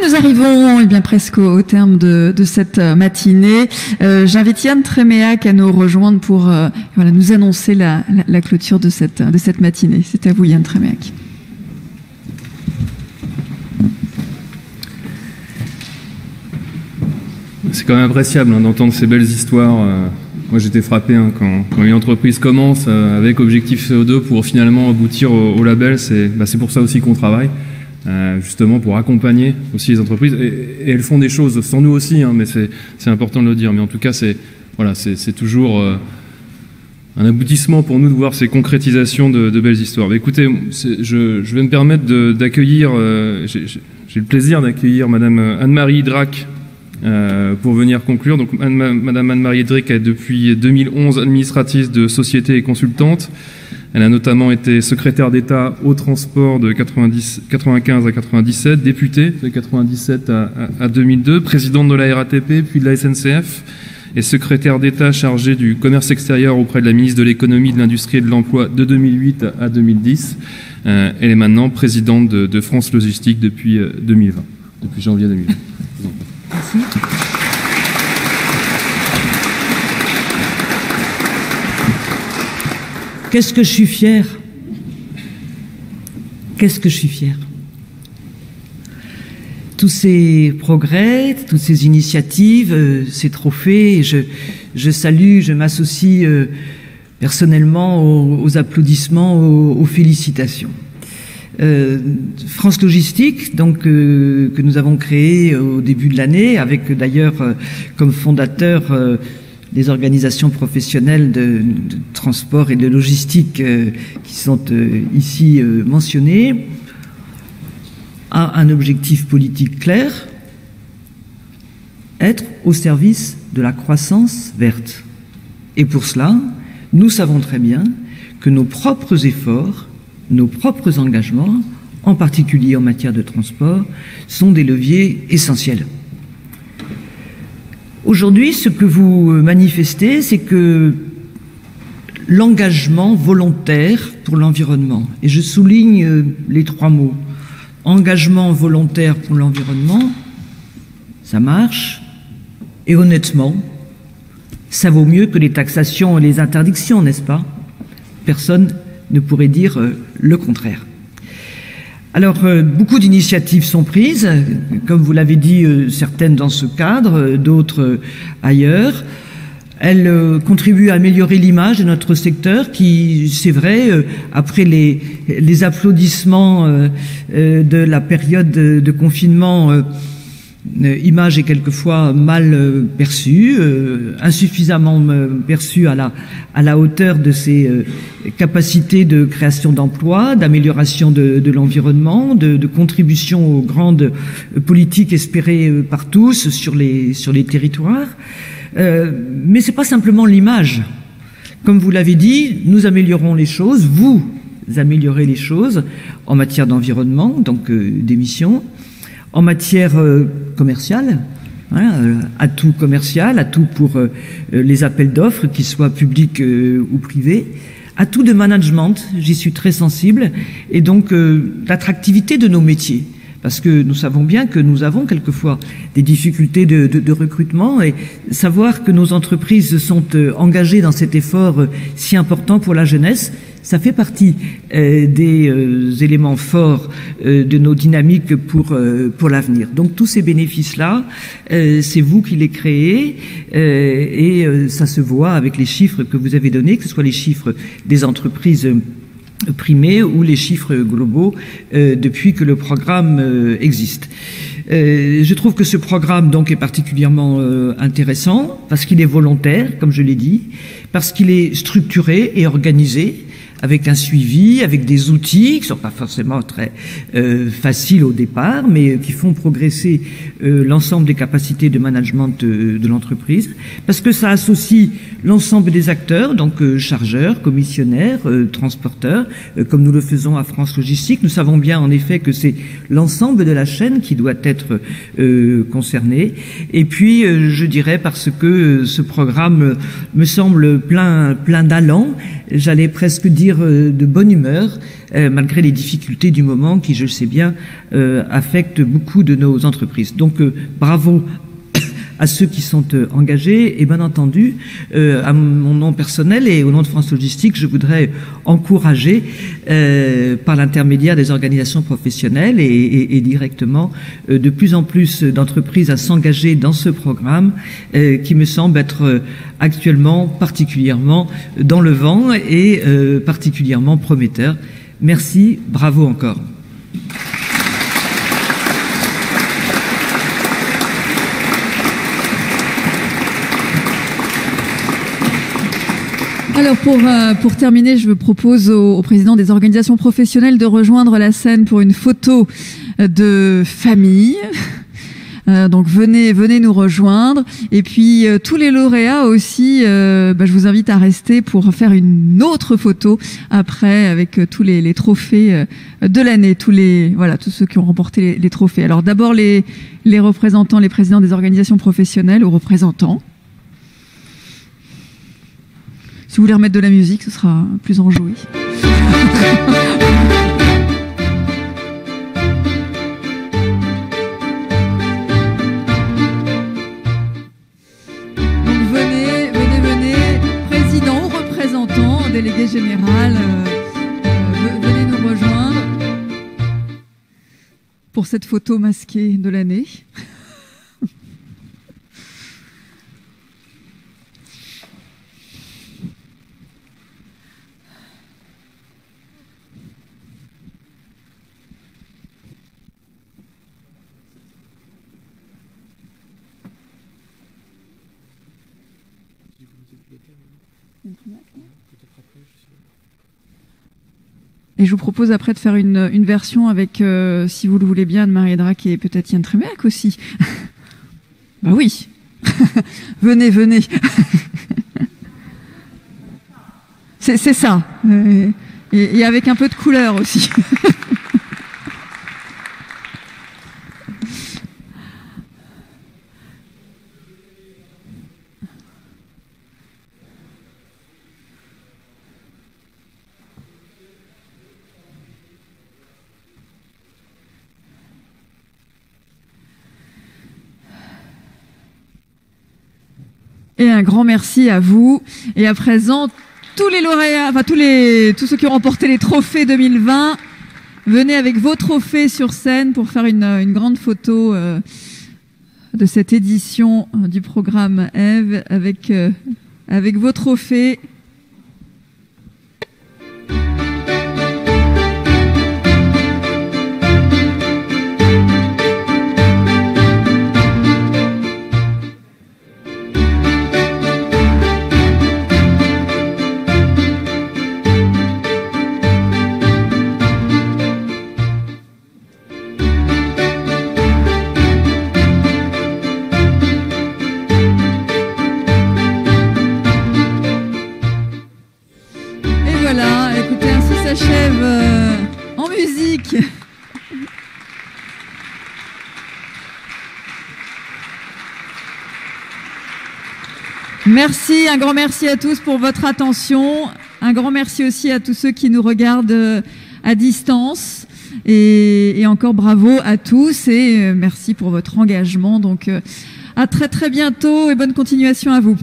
nous arrivons bien presque au terme de cette matinée. J'invite Yann Tréméac à nous rejoindre pour voilà, nous annoncer la clôture de cette matinée. C'est à vous, Yann Tréméac. C'est quand même appréciable d'entendre ces belles histoires. Moi, j'étais frappé quand une entreprise commence avec objectif CO2 pour finalement aboutir au label. C'est pour ça aussi qu'on travaille, justement pour accompagner aussi les entreprises. Et elles font des choses sans nous aussi, mais c'est important de le dire. Mais en tout cas, c'est toujours un aboutissement pour nous de voir ces concrétisations de belles histoires. Mais écoutez, je vais me permettre d'accueillir, j'ai le plaisir d'accueillir Madame Anne-Marie Drac, pour venir conclure. Donc, Madame Anne-Marie Drac est depuis 2011 administratrice de société et consultante. Elle a notamment été secrétaire d'État au transport de 95 à 97, députée de 97 à 2002, présidente de la RATP puis de la SNCF et secrétaire d'État chargée du commerce extérieur auprès de la ministre de l'économie, de l'industrie et de l'emploi de 2008 à 2010. Elle est maintenant présidente de France Logistique depuis 2020, depuis janvier 2020. Merci. Qu'est-ce que je suis fière? Qu'est-ce que je suis fière? Tous ces progrès, toutes ces initiatives, ces trophées, je salue, je m'associe personnellement aux applaudissements, aux félicitations. France Logistique, donc que nous avons créé au début de l'année, avec d'ailleurs comme fondateur des organisations professionnelles de transport et de logistique qui sont ici mentionnées, a un objectif politique clair: être au service de la croissance verte. Et pour cela, nous savons très bien que nos propres efforts, nos propres engagements, en particulier en matière de transport, sont des leviers essentiels. Aujourd'hui, ce que vous manifestez, c'est que l'engagement volontaire pour l'environnement, et je souligne les trois mots, engagement volontaire pour l'environnement, ça marche, et honnêtement, ça vaut mieux que les taxations et les interdictions, n'est-ce pas? Personne ne pourrait dire le contraire. Alors, beaucoup d'initiatives sont prises, comme vous l'avez dit, certaines dans ce cadre, d'autres ailleurs. Elles contribuent à améliorer l'image de notre secteur qui, c'est vrai, après les applaudissements de la période de confinement, image est quelquefois mal perçue, insuffisamment perçue à la hauteur de ses capacités de création d'emplois, d'amélioration de l'environnement, de contribution aux grandes politiques espérées par tous sur les territoires. Mais c'est pas simplement l'image. Comme vous l'avez dit, nous améliorons les choses, vous améliorez les choses en matière d'environnement, donc d'émissions, en matière commerciale, atout commercial, atout pour les appels d'offres, qu'ils soient publics ou privés, atout de management, j'y suis très sensible, et donc l'attractivité de nos métiers. Parce que nous savons bien que nous avons quelquefois des difficultés de recrutement, et savoir que nos entreprises sont engagées dans cet effort si important pour la jeunesse, ça fait partie des éléments forts de nos dynamiques pour l'avenir. Donc tous ces bénéfices-là, c'est vous qui les créez, et ça se voit avec les chiffres que vous avez donnés, que ce soit les chiffres des entreprises primés ou les chiffres globaux depuis que le programme existe. Je trouve que ce programme donc est particulièrement intéressant parce qu'il est volontaire, comme je l'ai dit, parce qu'il est structuré et organisé, avec un suivi, avec des outils qui ne sont pas forcément très faciles au départ, mais qui font progresser l'ensemble des capacités de management de l'entreprise, parce que ça associe l'ensemble des acteurs, donc chargeurs, commissionnaires, transporteurs, comme nous le faisons à France Logistique. Nous savons bien en effet que c'est l'ensemble de la chaîne qui doit être concerné. Et puis, je dirais, parce que ce programme me semble plein d'allant, j'allais presque dire dire, de bonne humeur, malgré les difficultés du moment qui, je le sais bien, affectent beaucoup de nos entreprises. Donc, bravo à ceux qui sont engagés, et bien entendu, à mon nom personnel et au nom de France Logistique, je voudrais encourager, par l'intermédiaire des organisations professionnelles et directement, de plus en plus d'entreprises à s'engager dans ce programme, qui me semble être actuellement particulièrement dans le vent et particulièrement prometteur. Merci, bravo encore. Alors pour terminer, je propose au président des organisations professionnelles de rejoindre la scène pour une photo de famille. Donc venez nous rejoindre. Et puis tous les lauréats aussi, je vous invite à rester pour faire une autre photo après avec tous les trophées de l'année, tous ceux qui ont remporté les trophées. Alors d'abord les représentants, les présidents des organisations professionnelles ou représentants. Si vous voulez remettre de la musique, ce sera plus enjoué. Donc venez, président ou représentant, délégué général, venez nous rejoindre pour cette photo masquée de l'année. Et je vous propose après de faire une version avec, si vous le voulez bien, Anne-Marie Drac et peut-être Yann Tréméac aussi. Bah oui. venez. C'est ça. Et avec un peu de couleur aussi. Et un grand merci à vous. Et à présent, tous les lauréats, enfin tous ceux qui ont remporté les trophées 2020, venez avec vos trophées sur scène pour faire une grande photo de cette édition du programme Eve avec vos trophées. Voilà, écoutez, ainsi s'achève en musique. Merci, un grand merci à tous pour votre attention. Un grand merci aussi à tous ceux qui nous regardent à distance. Et encore bravo à tous et merci pour votre engagement. Donc à très très bientôt et bonne continuation à vous.